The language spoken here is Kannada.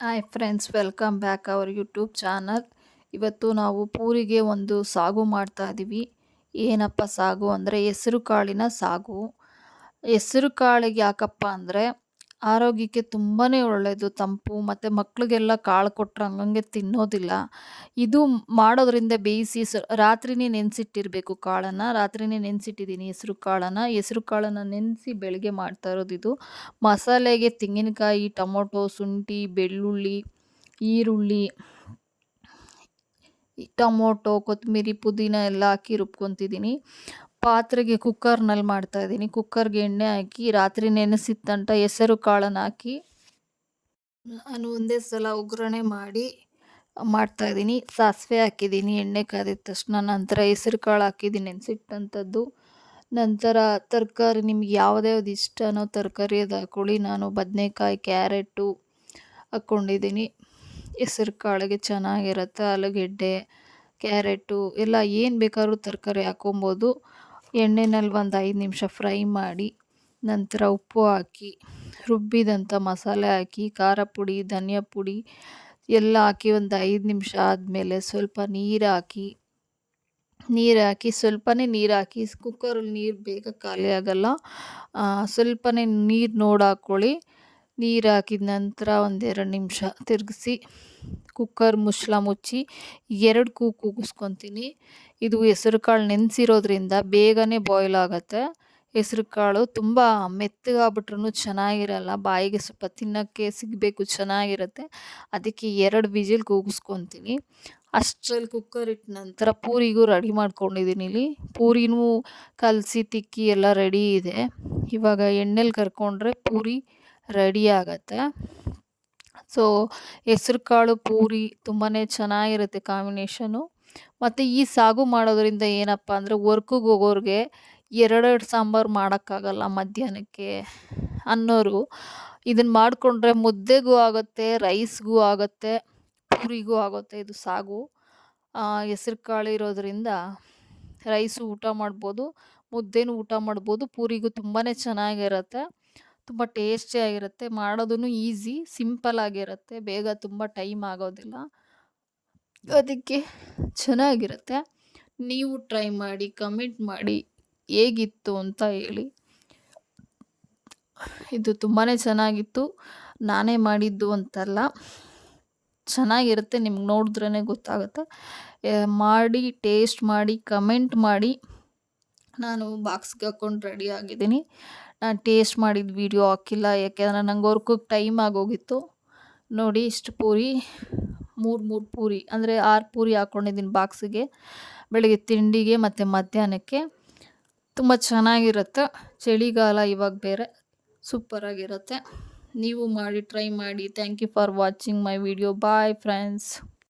Hi friends, welcome back our YouTube channel. ಇವತ್ತು ನಾವು ಪೂರಿಗೆ ಒಂದು ಸಾಗು ಮಾಡ್ತಾ ಇದ್ದೀವಿ. ಏನಪ್ಪ ಸಾಗು ಅಂದರೆ ಹೆಸರು ಕಾಳಿನ ಸಾಗು. ಹೆಸರು ಕಾಳಿಗೆ ಯಾಕಪ್ಪ ಅಂದರೆ ಆರೋಗ್ಯಕ್ಕೆ ತುಂಬಾ ಒಳ್ಳೆಯದು, ತಂಪು. ಮತ್ತು ಮಕ್ಳಿಗೆಲ್ಲ ಕಾಳು ಕೊಟ್ಟರೆ ಹಂಗಂಗೆ ತಿನ್ನೋದಿಲ್ಲ. ಇದು ಮಾಡೋದ್ರಿಂದ ಬೇಯಿಸಿ ರಾತ್ರಿನೇ ನೆನೆಸಿಟ್ಟಿರಬೇಕು ಕಾಳನ್ನು. ರಾತ್ರಿನೇ ನೆನೆಸಿಟ್ಟಿದ್ದೀನಿ ಹೆಸರು ಕಾಳನ್ನು ನೆನೆಸಿ ಬೆಳಗ್ಗೆ ಮಾಡ್ತಾ ಇರೋದು ಇದು. ಮಸಾಲೆಗೆ ತೆಂಗಿನಕಾಯಿ, ಟೊಮೊಟೊ, ಶುಂಠಿ, ಬೆಳ್ಳುಳ್ಳಿ, ಈರುಳ್ಳಿ, ಟೊಮೊಟೊ, ಕೊತ್ತಂಬರಿ, ಪುದೀನ ಎಲ್ಲ ಹಾಕಿ ರುಬ್ಕೊತಿದ್ದೀನಿ. ಪಾತ್ರೆಗೆ ಕುಕ್ಕರ್ನಲ್ಲಿ ಮಾಡ್ತಾಯಿದ್ದೀನಿ. ಕುಕ್ಕರ್ಗೆ ಎಣ್ಣೆ ಹಾಕಿ ರಾತ್ರಿ ನೆನೆಸಿಟ್ಟಂಥ ಹೆಸರು ಕಾಳನ್ನು ಹಾಕಿ ನಾನು ಒಂದೇ ಸಲ ಒಗ್ಗರಣೆ ಮಾಡಿ ಮಾಡ್ತಾಯಿದ್ದೀನಿ. ಸಾಸಿವೆ ಹಾಕಿದ್ದೀನಿ, ಎಣ್ಣೆ ಕಾದಿದ ತಕ್ಷಣ. ನಂತರ ಹೆಸರು ಕಾಳು ಹಾಕಿದ್ದೀನಿ ನೆನೆಸಿಟ್ಟಂಥದ್ದು. ನಂತರ ತರಕಾರಿ ನಿಮ್ಗೆ ಯಾವ್ದ್ಯಾವ್ದು ಇಷ್ಟನೋ ತರಕಾರಿ ಅದು ಹಾಕ್ಕೊಳ್ಳಿ. ನಾನು ಬದನೇಕಾಯಿ, ಕ್ಯಾರೆಟು ಹಾಕ್ಕೊಂಡಿದ್ದೀನಿ. ಹೆಸರು ಕಾಳಿಗೆ ಚೆನ್ನಾಗಿರುತ್ತೆ. ಆಲೂಗೆಡ್ಡೆ, ಕ್ಯಾರೆಟು ಎಲ್ಲ ಏನು ಬೇಕಾದ್ರೂ ತರಕಾರಿ ಹಾಕ್ಕೊಬೋದು. ಎಣ್ಣೆನಲ್ಲಿ ಒಂದು 5 ನಿಮಿಷ ಫ್ರೈ ಮಾಡಿ, ನಂತರ ಉಪ್ಪು ಹಾಕಿ, ರುಬ್ಬಿದಂಥ ಮಸಾಲೆ ಹಾಕಿ, ಖಾರ ಪುಡಿ, ಧನಿಯಾ ಪುಡಿ ಎಲ್ಲ ಹಾಕಿ ಒಂದು 5 ನಿಮಿಷ ಆದಮೇಲೆ ಸ್ವಲ್ಪ ನೀರು ಹಾಕಿ ಸ್ವಲ್ಪನೇ ನೀರು ಹಾಕಿ. ಕುಕ್ಕರಲ್ಲಿ ನೀರು ಬೇಗ ಖಾಲಿ ಆಗೋಲ್ಲ. ಸ್ವಲ್ಪನೇ ನೀರು ನೋಡಿ ಹಾಕ್ಕೊಳ್ಳಿ. ನೀರು ಹಾಕಿದ ನಂತರ ಒಂದು 2 ನಿಮಿಷ ತಿರುಗಿಸಿ ಕುಕ್ಕರ್ ಮುಚ್ಚಳ ಮುಚ್ಚಿ 2 ಕೂಗಿಸ್ಕೊತೀನಿ. ಇದು ಹೆಸರು ಕಾಳು ನೆನೆಸಿರೋದ್ರಿಂದ ಬೇಗನೆ ಬಾಯ್ಲ್ ಆಗುತ್ತೆ. ಹೆಸರು ಕಾಳು ತುಂಬ ಮೆತ್ತಗಾಗ್ಬಿಟ್ರೂ ಚೆನ್ನಾಗಿರಲ್ಲ, ಬಾಯಿಗೆ ಸ್ವಲ್ಪ ತಿನ್ನೋಕ್ಕೆ ಸಿಗಬೇಕು, ಚೆನ್ನಾಗಿರುತ್ತೆ. ಅದಕ್ಕೆ 2 ವಿಜಿಲ್ ಕೂಗಿಸ್ಕೊತೀನಿ. ಅಷ್ಟರಲ್ಲಿ ಕುಕ್ಕರ್ ಇಟ್ಟ ನಂತರ ಪೂರಿಗೂ ರೆಡಿ ಮಾಡ್ಕೊಂಡಿದ್ದೀನಿ. ಇಲ್ಲಿ ಪೂರಿನೂ ಕಲಸಿ ತಿಕ್ಕಿ ಎಲ್ಲ ರೆಡಿ ಇದೆ. ಇವಾಗ ಎಣ್ಣೆಲಿ ಕರ್ಕೊಂಡ್ರೆ ಪೂರಿ ರೆಡಿ ಆಗತ್ತೆ. ಸೊ ಹೆಸ್ರು ಕಾಳು ಪೂರಿ ತುಂಬಾ ಚೆನ್ನಾಗಿರುತ್ತೆ ಕಾಂಬಿನೇಷನು. ಮತ್ತು ಈ ಸಾಗು ಮಾಡೋದ್ರಿಂದ ಏನಪ್ಪ ಅಂದರೆ ವರ್ಕಿಗೆ ಹೋಗೋರಿಗೆ 2 ಸಾಂಬಾರು ಮಾಡೋಕ್ಕಾಗಲ್ಲ ಮಧ್ಯಾಹ್ನಕ್ಕೆ ಅನ್ನೋರು ಇದನ್ನು ಮಾಡಿಕೊಂಡ್ರೆ ಮುದ್ದೆಗೂ ಆಗುತ್ತೆ, ರೈಸ್ಗೂ ಆಗುತ್ತೆ, ಪೂರಿಗೂ ಆಗುತ್ತೆ. ಇದು ಸಾಗು ಹೆಸ್ರು ಕಾಳು ಇರೋದ್ರಿಂದ ರೈಸು ಊಟ ಮಾಡ್ಬೋದು, ಮುದ್ದೆನೂ ಊಟ ಮಾಡ್ಬೋದು. ಪೂರಿಗೂ ತುಂಬಾ ಚೆನ್ನಾಗಿರುತ್ತೆ, ತುಂಬ ಟೇಸ್ಟಿಯಾಗಿರುತ್ತೆ. ಮಾಡೋದೂ ಈಸಿ, ಸಿಂಪಲ್ ಆಗಿರುತ್ತೆ, ಬೇಗ ತುಂಬ ಟೈಮ್ ಆಗೋದಿಲ್ಲ, ಅದಕ್ಕೆ ಚೆನ್ನಾಗಿರುತ್ತೆ. ನೀವು ಟ್ರೈ ಮಾಡಿ, ಕಮೆಂಟ್ ಮಾಡಿ ಹೇಗಿತ್ತು ಅಂತ ಹೇಳಿ. ಇದು ತುಂಬಾ ಚೆನ್ನಾಗಿತ್ತು, ನಾನೇ ಮಾಡಿದ್ದು ಅಂತಲ್ಲ, ಚೆನ್ನಾಗಿರುತ್ತೆ. ನಿಮ್ಗೆ ನೋಡಿದ್ರೇ ಗೊತ್ತಾಗುತ್ತೆ. ಮಾಡಿ ಟೇಸ್ಟ್ ಮಾಡಿ ಕಮೆಂಟ್ ಮಾಡಿ. ನಾನು ಬಾಕ್ಸ್ಗೆ ಹಾಕ್ಕೊಂಡು ರೆಡಿ ಆಗಿದ್ದೀನಿ. ನಾನು ಟೇಸ್ಟ್ ಮಾಡಿದ ವೀಡಿಯೋ ಹಾಕಿಲ್ಲ, ಯಾಕೆಂದರೆ ನಂಗೆ ವರ್ಕಿಗೆ ಟೈಮ್ ಆಗೋಗಿತ್ತು. ನೋಡಿ ಇಷ್ಟು ಪೂರಿ, 3 ಪೂರಿ ಅಂದರೆ 6 ಪೂರಿ ಹಾಕ್ಕೊಂಡಿದ್ದೀನಿ ಬಾಕ್ಸಿಗೆ, ಬೆಳಗ್ಗೆ ತಿಂಡಿಗೆ ಮತ್ತು ಮಧ್ಯಾಹ್ನಕ್ಕೆ. ತುಂಬ ಚೆನ್ನಾಗಿರುತ್ತೆ. ಚಳಿಗಾಲ ಇವಾಗ ಬೇರೆ, ಸೂಪರಾಗಿರುತ್ತೆ. ನೀವು ಮಾಡಿ ಟ್ರೈ ಮಾಡಿ. Thank you for watching my video. Bye friends.